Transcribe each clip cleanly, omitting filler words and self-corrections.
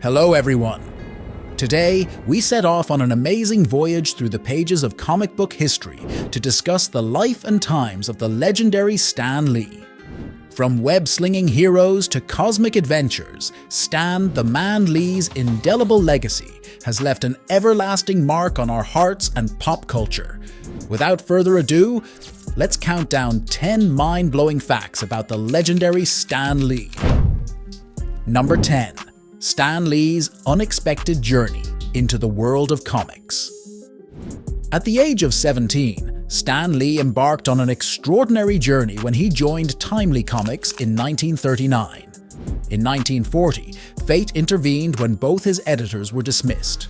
Hello everyone! Today, we set off on an amazing voyage through the pages of comic book history to discuss the life and times of the legendary Stan Lee. From web-slinging heroes to cosmic adventures, Stan the Man Lee's indelible legacy has left an everlasting mark on our hearts and pop culture. Without further ado, let's count down 10 mind-blowing facts about the legendary Stan Lee. Number 10. Stan Lee's unexpected journey into the world of comics. At the age of 17, Stan Lee embarked on an extraordinary journey when he joined Timely Comics in 1939. In 1940, fate intervened when both his editors were dismissed.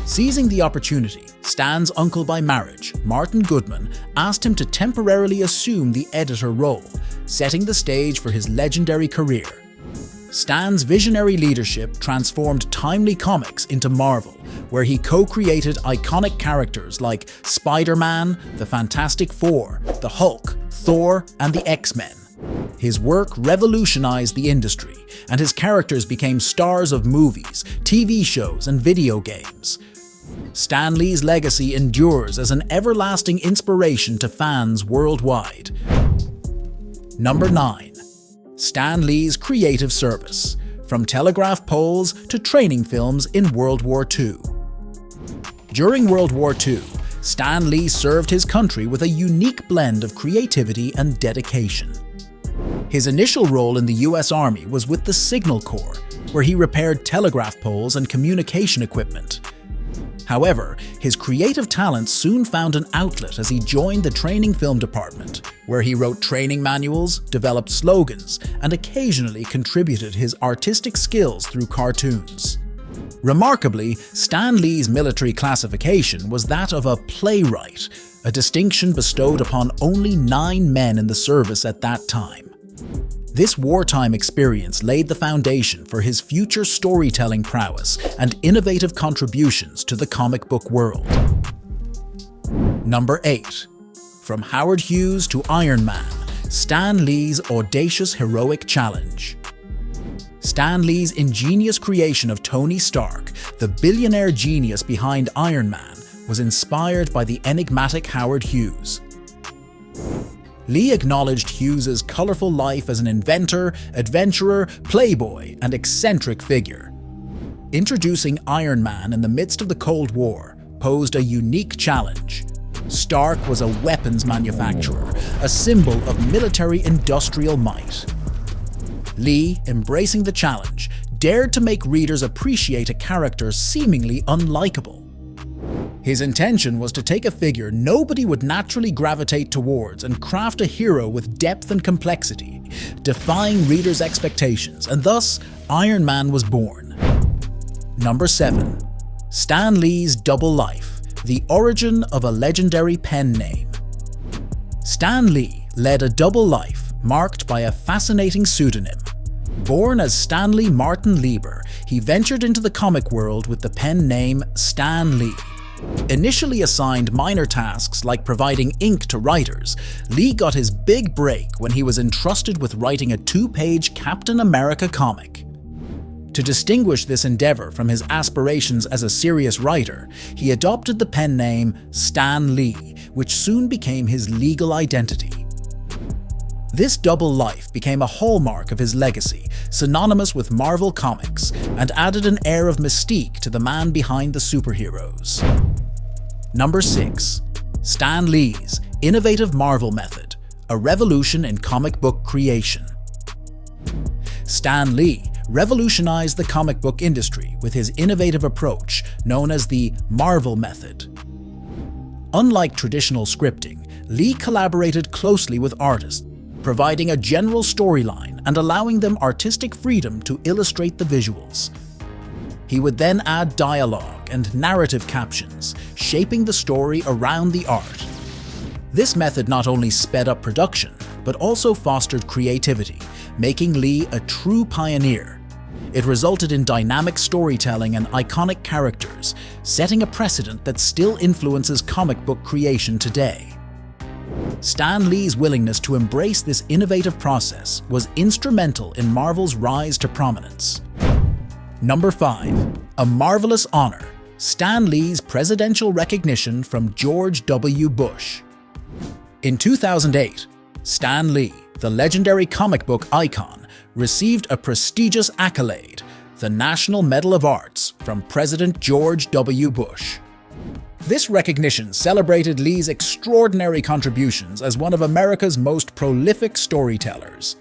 Seizing the opportunity, Stan's uncle by marriage, Martin Goodman, asked him to temporarily assume the editor role, setting the stage for his legendary career. Stan's visionary leadership transformed Timely Comics into Marvel, where he co-created iconic characters like Spider-Man, the Fantastic Four, the Hulk, Thor, and the X-Men. His work revolutionized the industry, and his characters became stars of movies, TV shows, and video games. Stan Lee's legacy endures as an everlasting inspiration to fans worldwide. Number 9. Stan Lee's creative service, from telegraph poles to training films in World War II. During World War II, Stan Lee served his country with a unique blend of creativity and dedication. His initial role in the US Army was with the Signal Corps, where he repaired telegraph poles and communication equipment. However, his creative talents soon found an outlet as he joined the training film department, where he wrote training manuals, developed slogans, and occasionally contributed his artistic skills through cartoons. Remarkably, Stan Lee's military classification was that of a playwright, a distinction bestowed upon only 9 men in the service at that time. This wartime experience laid the foundation for his future storytelling prowess and innovative contributions to the comic book world. Number 8. From Howard Hughes to Iron Man, Stan Lee's audacious heroic challenge. Stan Lee's ingenious creation of Tony Stark, the billionaire genius behind Iron Man, was inspired by the enigmatic Howard Hughes. Lee acknowledged Hughes's colorful life as an inventor, adventurer, playboy, and eccentric figure. Introducing Iron Man in the midst of the Cold War posed a unique challenge. Stark was a weapons manufacturer, a symbol of military-industrial might. Lee, embracing the challenge, dared to make readers appreciate a character seemingly unlikable. His intention was to take a figure nobody would naturally gravitate towards and craft a hero with depth and complexity, defying readers' expectations, and thus Iron Man was born. Number 7. Stan Lee's double life, the origin of a legendary pen name. Stan Lee led a double life marked by a fascinating pseudonym. Born as Stanley Martin Lieber, he ventured into the comic world with the pen name Stan Lee. Initially assigned minor tasks like providing ink to writers, Lee got his big break when he was entrusted with writing a 2-page Captain America comic. To distinguish this endeavor from his aspirations as a serious writer, he adopted the pen name Stan Lee, which soon became his legal identity. This double life became a hallmark of his legacy, synonymous with Marvel Comics, and added an air of mystique to the man behind the superheroes. Number 6. Stan Lee's innovative Marvel method, a revolution in comic book creation. Stan Lee revolutionized the comic book industry with his innovative approach known as the Marvel method. Unlike traditional scripting, Lee collaborated closely with artists, providing a general storyline and allowing them artistic freedom to illustrate the visuals. He would then add dialogue and narrative captions, shaping the story around the art. This method not only sped up production, but also fostered creativity, making Lee a true pioneer. It resulted in dynamic storytelling and iconic characters, setting a precedent that still influences comic book creation today. Stan Lee's willingness to embrace this innovative process was instrumental in Marvel's rise to prominence. Number 5. A marvelous honor. Stan Lee's presidential recognition from George W. Bush. In 2008, Stan Lee, the legendary comic book icon, received a prestigious accolade, the National Medal of Arts, from President George W. Bush. This recognition celebrated Lee's extraordinary contributions as one of America's most prolific storytellers.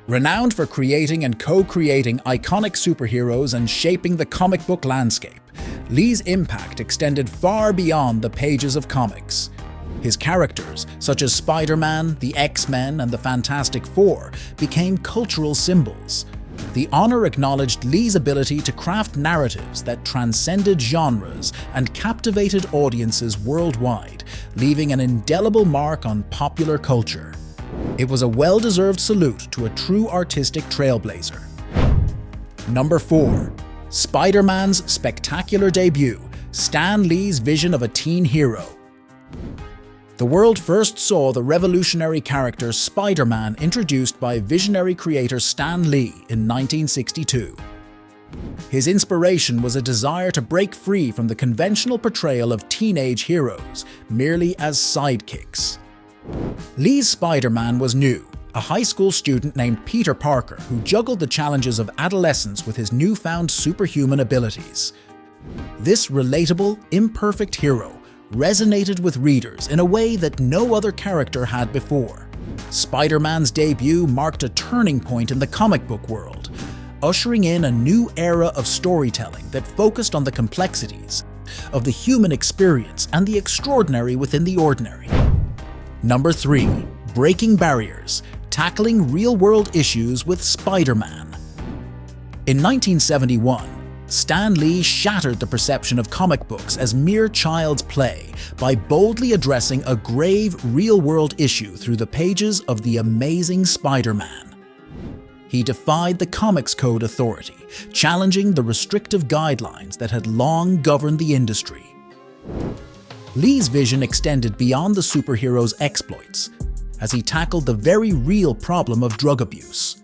Renowned for creating and co-creating iconic superheroes and shaping the comic book landscape, Lee's impact extended far beyond the pages of comics. His characters, such as Spider-Man, the X-Men, and the Fantastic Four, became cultural symbols. The honor acknowledged Lee's ability to craft narratives that transcended genres and captivated audiences worldwide, leaving an indelible mark on popular culture. It was a well-deserved salute to a true artistic trailblazer. Number 4. Spider-Man's spectacular debut, Stan Lee's vision of a teen hero. The world first saw the revolutionary character Spider-Man introduced by visionary creator Stan Lee in 1962. His inspiration was a desire to break free from the conventional portrayal of teenage heroes, merely as sidekicks. Lee's Spider-Man was new, a high school student named Peter Parker who juggled the challenges of adolescence with his newfound superhuman abilities. This relatable, imperfect hero resonated with readers in a way that no other character had before. Spider-Man's debut marked a turning point in the comic book world, ushering in a new era of storytelling that focused on the complexities of the human experience and the extraordinary within the ordinary. Number 3. Breaking barriers, tackling real-world issues with Spider-Man. In 1971, Stan Lee shattered the perception of comic books as mere child's play by boldly addressing a grave, real-world issue through the pages of The Amazing Spider-Man. He defied the Comics Code Authority, challenging the restrictive guidelines that had long governed the industry. Lee's vision extended beyond the superhero's exploits, as he tackled the very real problem of drug abuse.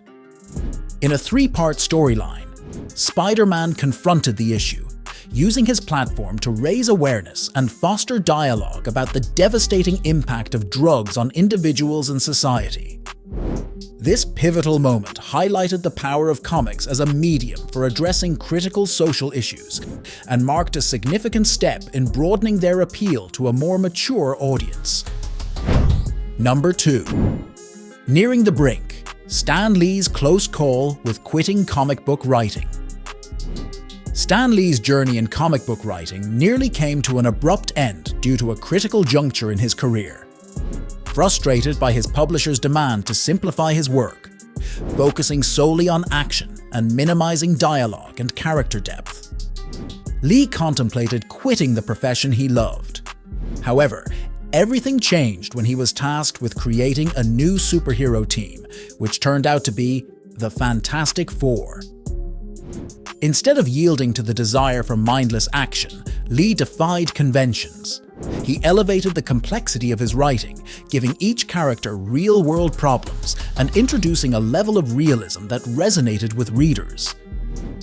In a 3-part storyline, Spider-Man confronted the issue, using his platform to raise awareness and foster dialogue about the devastating impact of drugs on individuals and society. This pivotal moment highlighted the power of comics as a medium for addressing critical social issues and marked a significant step in broadening their appeal to a more mature audience. Number 2. Nearing the brink, Stan Lee's close call with quitting comic book writing. Stan Lee's journey in comic book writing nearly came to an abrupt end due to a critical juncture in his career. Frustrated by his publisher's demand to simplify his work, focusing solely on action and minimizing dialogue and character depth, Lee contemplated quitting the profession he loved. However, everything changed when he was tasked with creating a new superhero team, which turned out to be the Fantastic Four. Instead of yielding to the desire for mindless action, Lee defied conventions. He elevated the complexity of his writing, giving each character real-world problems and introducing a level of realism that resonated with readers.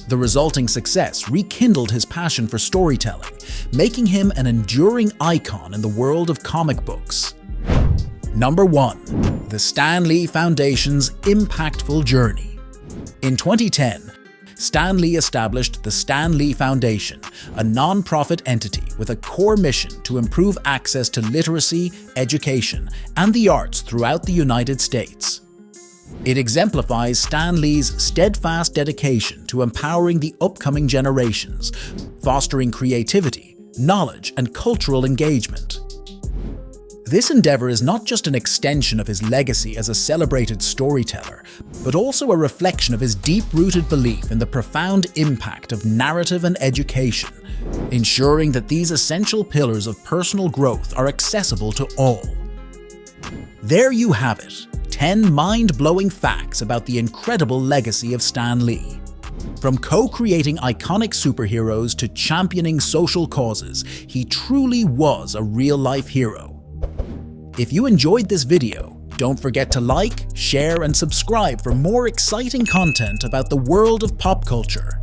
The resulting success rekindled his passion for storytelling, making him an enduring icon in the world of comic books. Number 1. The Stan Lee Foundation's impactful journey. In 2010, Stan Lee established the Stan Lee Foundation, a non-profit entity with a core mission to improve access to literacy, education, and the arts throughout the United States. It exemplifies Stan Lee's steadfast dedication to empowering the upcoming generations, fostering creativity, knowledge, and cultural engagement. This endeavor is not just an extension of his legacy as a celebrated storyteller, but also a reflection of his deep-rooted belief in the profound impact of narrative and education, ensuring that these essential pillars of personal growth are accessible to all. There you have it, 10 mind-blowing facts about the incredible legacy of Stan Lee. From co-creating iconic superheroes to championing social causes, he truly was a real-life hero. If you enjoyed this video, don't forget to like, share, and subscribe for more exciting content about the world of pop culture.